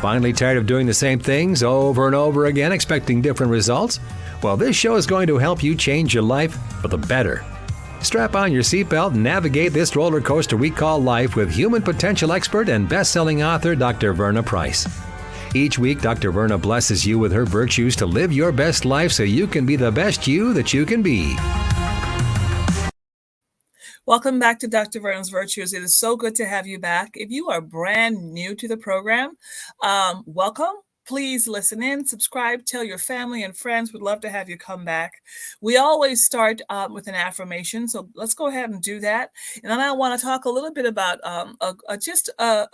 Finally tired of doing the same things over and over again, expecting different results? Well, this show is going to help you change your life for the better. Strap on your seatbelt and navigate this roller coaster we call life with human potential expert and best-selling author Dr. Verna Price. Each week, Dr. Verna blesses you with her virtues to live your best life so you can be the best you that you can be. Welcome back to Dr. Verna's Virtues. It is so good to have you back. If you are brand new to the program, welcome. Please listen in, subscribe, tell your family and friends. We'd love to have you come back. We always start with an affirmation, so let's go ahead and do that. And then I want to talk a little bit about a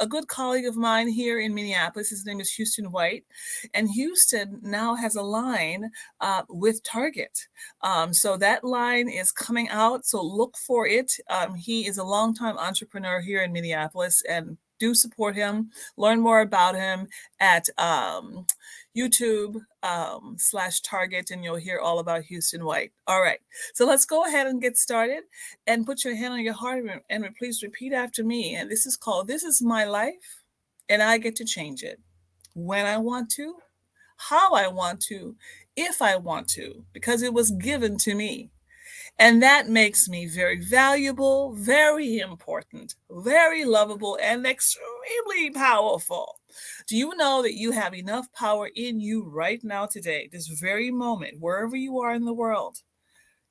good colleague of mine here in Minneapolis. His name is Houston White, and Houston now has a line with Target. So that line is coming out, so look for it. He is a longtime entrepreneur here in Minneapolis, and do support him. Learn more about him at YouTube/Target, and you'll hear all about Houston White. All right, so let's go ahead and get started. And put your hand on your heart and please repeat after me. And this is called, "This is my life, and I get to change it when I want to, how I want to, if I want to, because it was given to me. And that makes me very valuable, very important, very lovable, and extremely powerful." Do you know that you have enough power in you right now today, this very moment, wherever you are in the world,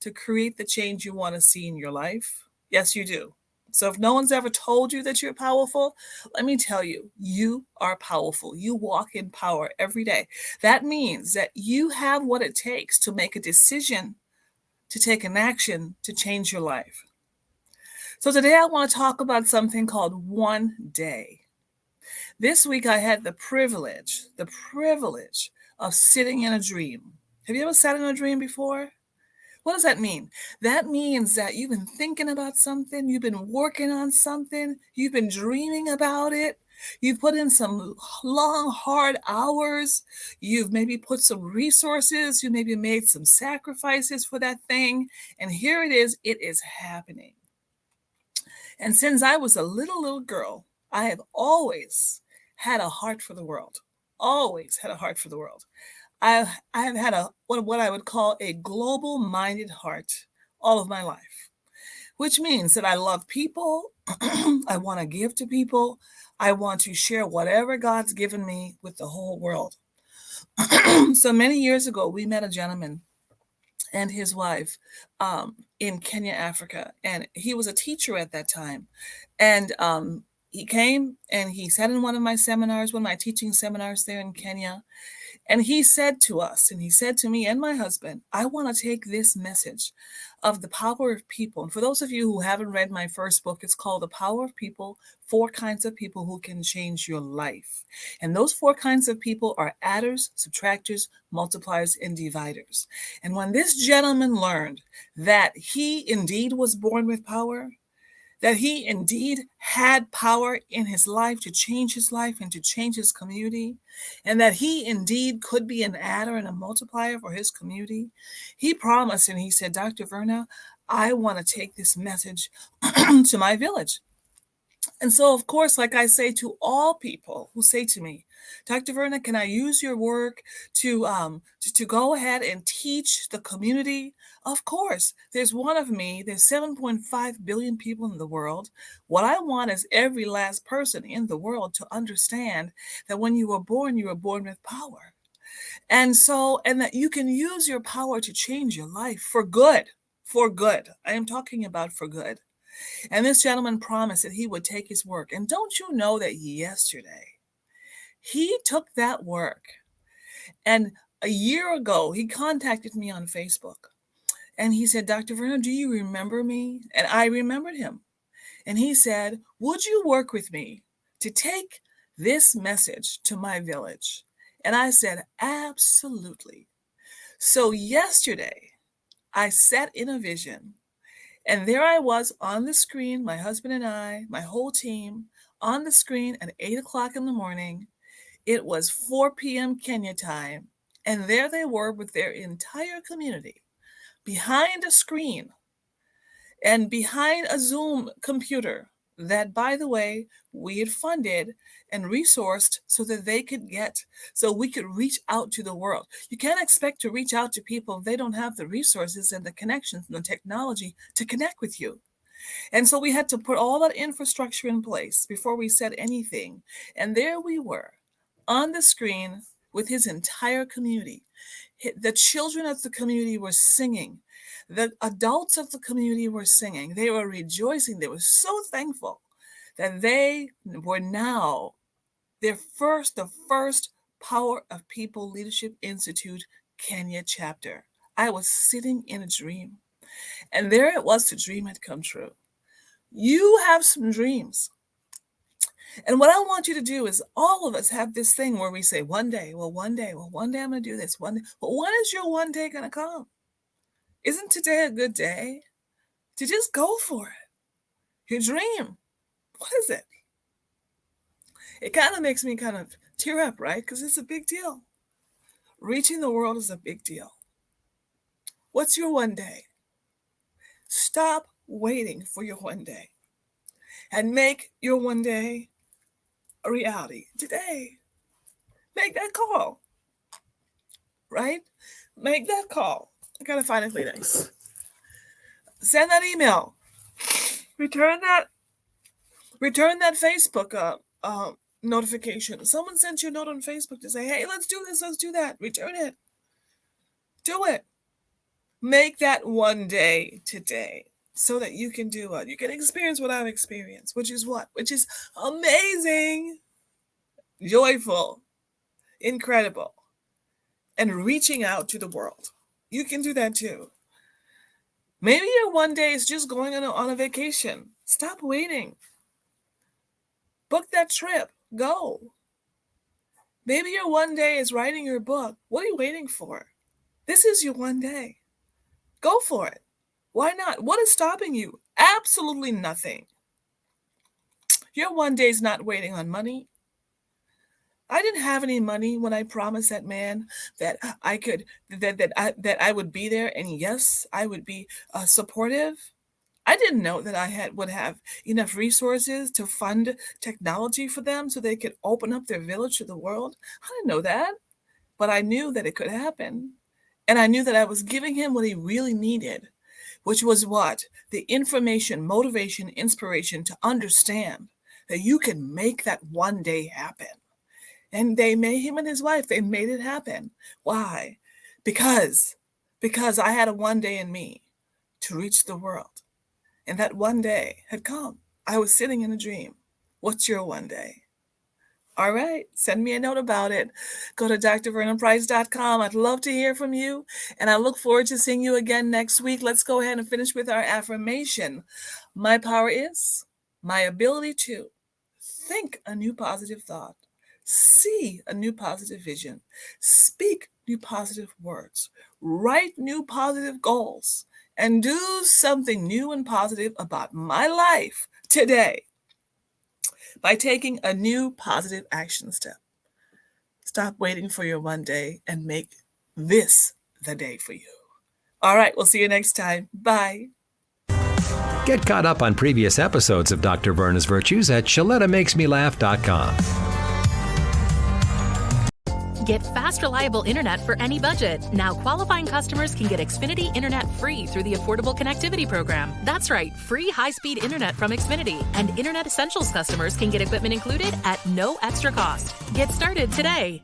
to create the change you want to see in your life? Yes, you do. So if no one's ever told you that you're powerful, let me tell you, you are powerful. You walk in power every day. That means that you have what it takes to make a decision, to take an action to change your life. So today I want to talk about something called one day. This week I had the privilege of sitting in a dream. Have you ever sat in a dream before? What does that mean? That means that you've been thinking about something, you've been working on something, you've been dreaming about it. You've put in some long, hard hours. You've maybe put some resources. You maybe made some sacrifices for that thing. And here it is happening. And since I was a little girl, I have always had a heart for the world. Always had a heart for the world. I have had what I would call a global-minded heart all of my life, which means that I love people. I want to give to people. I want to share whatever God's given me with the whole world. So many years ago, we met a gentleman and his wife in Kenya, Africa. And he was a teacher at that time. And he came and he sat in one of my teaching seminars there in Kenya. And he said to us, and he said to me and my husband, "I want to take this message of the power of people." And for those of you who haven't read my first book, it's called The Power of People, 4 Kinds of People Who Can Change Your Life. And those 4 kinds of people are adders, subtractors, multipliers, and dividers. And when this gentleman learned that he indeed was born with power, that he indeed had power in his life to change his life and to change his community, and that he indeed could be an adder and a multiplier for his community, he promised and he said, "Dr. Verna, I want to take this message to my village." And so, of course, like I say to all people who say to me, "Dr. Verna, can I use your work to go ahead and teach the community?" Of course, there's one of me. There's 7.5 billion people in the world. What I want is every last person in the world to understand that when you were born with power. And that you can use your power to change your life for good. For good. I am talking about for good. And this gentleman promised that he would take his work. And don't you know that yesterday he took that work, and a year ago he contacted me on Facebook and he said, "Dr. Verna, do you remember me?" And I remembered him. And he said, "Would you work with me to take this message to my village?" And I said, "Absolutely." So yesterday I sat in a vision. And there I was on the screen, my husband and I, my whole team, on the screen at 8 o'clock in the morning. It was 4 p.m. Kenya time. And there they were with their entire community behind a screen and behind a Zoom computer. that, by the way, we had funded and resourced so that so we could reach out to the world. You can't expect to reach out to people if they don't have the resources and the connections and the technology to connect with you. And so we had to put all that infrastructure in place before we said anything. And there we were on the screen with his entire community. The children of the community were singing. The adults of the community were singing. They were rejoicing. They were so thankful that they were now the first Power of People Leadership Institute Kenya chapter. I was sitting in a dream. And there it was, the dream had come true. You have some dreams. And what I want you to do is, all of us have this thing where we say, one day I'm going to do this. One day. But when is your one day going to come? Isn't today a good day to just go for it? Your dream, what is it? It kind of makes me kind of tear up, right? Because it's a big deal. Reaching the world is a big deal. What's your one day? Stop waiting for your one day and make your one day a reality today. Make that call, right? Make that call. I gotta find a Kleenex. Send that email. Return that Facebook notification. Someone sent you a note on Facebook to say, hey, let's do this, let's do that. Return it. Do it. Make that one day today so that you can do it. You can experience what I've experienced, which is what? Which is amazing, joyful, incredible, and reaching out to the world. You can do that too. Maybe your one day is just going on a vacation. Stop waiting. Book that trip. Go. Maybe your one day is writing your book. What are you waiting for? This is your one day. Go for it. Why not? What is stopping you? Absolutely nothing. Your one day is not waiting on money. I didn't have any money when I promised that man that I could, that I would be there, and yes, I would be supportive. I didn't know that I would have enough resources to fund technology for them so they could open up their village to the world. I didn't know that, but I knew that it could happen. And I knew that I was giving him what he really needed, which was what? The information, motivation, inspiration to understand that you can make that one day happen. And him and his wife, they made it happen. Why? Because I had a one day in me to reach the world. And that one day had come. I was sitting in a dream. What's your one day? All right, send me a note about it. Go to drvernaprice.com. I'd love to hear from you, and I look forward to seeing you again next week. Let's go ahead and finish with our affirmation. My power is my ability to think a new positive thought, see a new positive vision, speak new positive words, write new positive goals, and do something new and positive about my life today by taking a new positive action step. Stop waiting for your one day and make this the day for you. All right, we'll see you next time. Bye. Get caught up on previous episodes of Dr. Verna's Virtues at ShalettaMakesMeLaugh.com. Get fast, reliable internet for any budget. Now qualifying customers can get Xfinity Internet free through the Affordable Connectivity Program. That's right, free high-speed internet from Xfinity. And Internet Essentials customers can get equipment included at no extra cost. Get started today.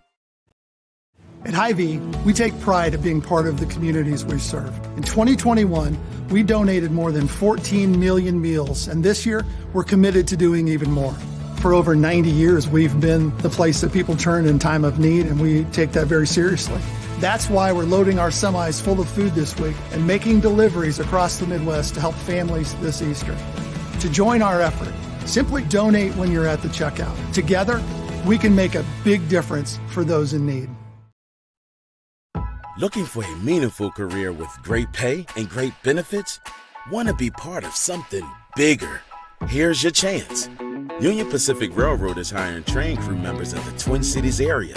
At Hy-Vee, we take pride in being part of the communities we serve. In 2021, we donated more than 14 million meals, and this year, we're committed to doing even more. For over 90 years, we've been the place that people turn in time of need, and we take that very seriously. That's why we're loading our semis full of food this week and making deliveries across the Midwest to help families this Easter. To join our effort, simply donate when you're at the checkout. Together, we can make a big difference for those in need. Looking for a meaningful career with great pay and great benefits? Want to be part of something bigger? Here's your chance. Union Pacific Railroad is hiring train crew members in the Twin Cities area,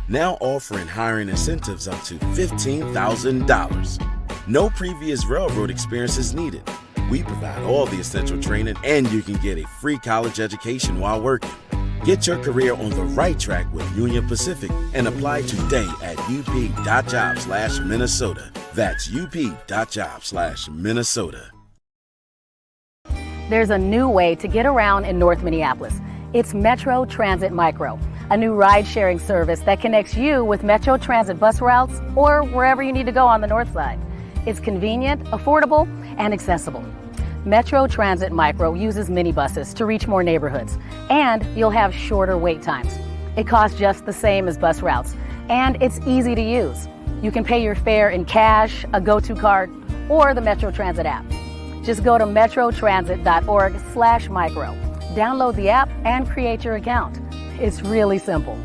now offering hiring incentives up to $15,000. No previous railroad experience is needed. We provide all the essential training, and you can get a free college education while working. Get your career on the right track with Union Pacific and apply today at up.job/Minnesota. That's up.job/Minnesota. There's a new way to get around in North Minneapolis. It's Metro Transit Micro, a new ride-sharing service that connects you with Metro Transit bus routes or wherever you need to go on the north side. It's convenient, affordable, and accessible. Metro Transit Micro uses minibuses to reach more neighborhoods, and you'll have shorter wait times. It costs just the same as bus routes, and it's easy to use. You can pay your fare in cash, a go-to card, or the Metro Transit app. Just go to metrotransit.org/micro. Download the app and create your account. It's really simple.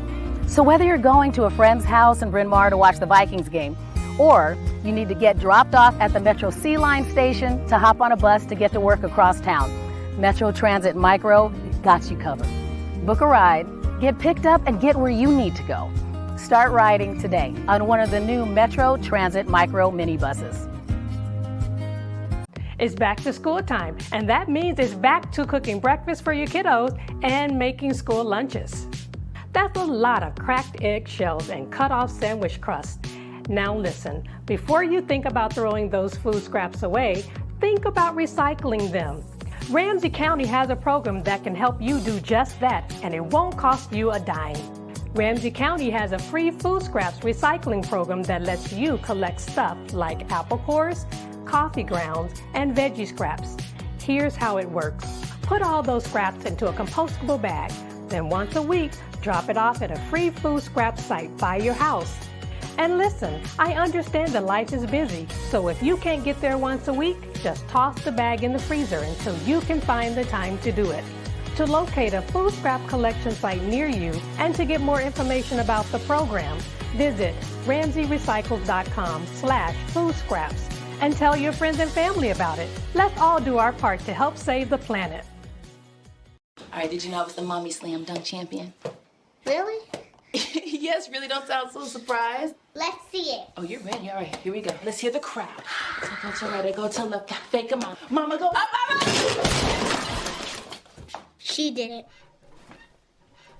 So whether you're going to a friend's house in Bryn Mawr to watch the Vikings game, or you need to get dropped off at the Metro C Line station to hop on a bus to get to work across town, Metro Transit Micro got you covered. Book a ride, get picked up, and get where you need to go. Start riding today on one of the new Metro Transit Micro minibuses. It's back to school time, and that means it's back to cooking breakfast for your kiddos and making school lunches. That's a lot of cracked eggshells and cut-off sandwich crust. Now listen, before you think about throwing those food scraps away, think about recycling them. Ramsey County has a program that can help you do just that, and it won't cost you a dime. Ramsey County has a free food scraps recycling program that lets you collect stuff like apple cores, coffee grounds, and veggie scraps. Here's how it works. Put all those scraps into a compostable bag. Then once a week, drop it off at a free food scrap site by your house. And listen, I understand that life is busy, so if you can't get there once a week, just toss the bag in the freezer until you can find the time to do it. To locate a food scrap collection site near you and to get more information about the program, visit ramseyrecycles.com/food scraps and tell your friends and family about it. Let's all do our part to help save the planet. All right, did you know I was the Mommy Slam Dunk Champion? Really? Yes, really, don't sound so surprised. Let's see it. Oh, you're ready. All right, here we go. Let's hear the crowd. So go to right, go to left, fake 'em out. Mama, go up, mama! She did it.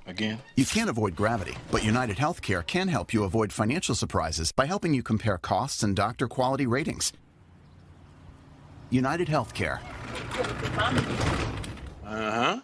Again? You can't avoid gravity, but United Healthcare can help you avoid financial surprises by helping you compare costs and doctor quality ratings. United Healthcare. Uh-huh.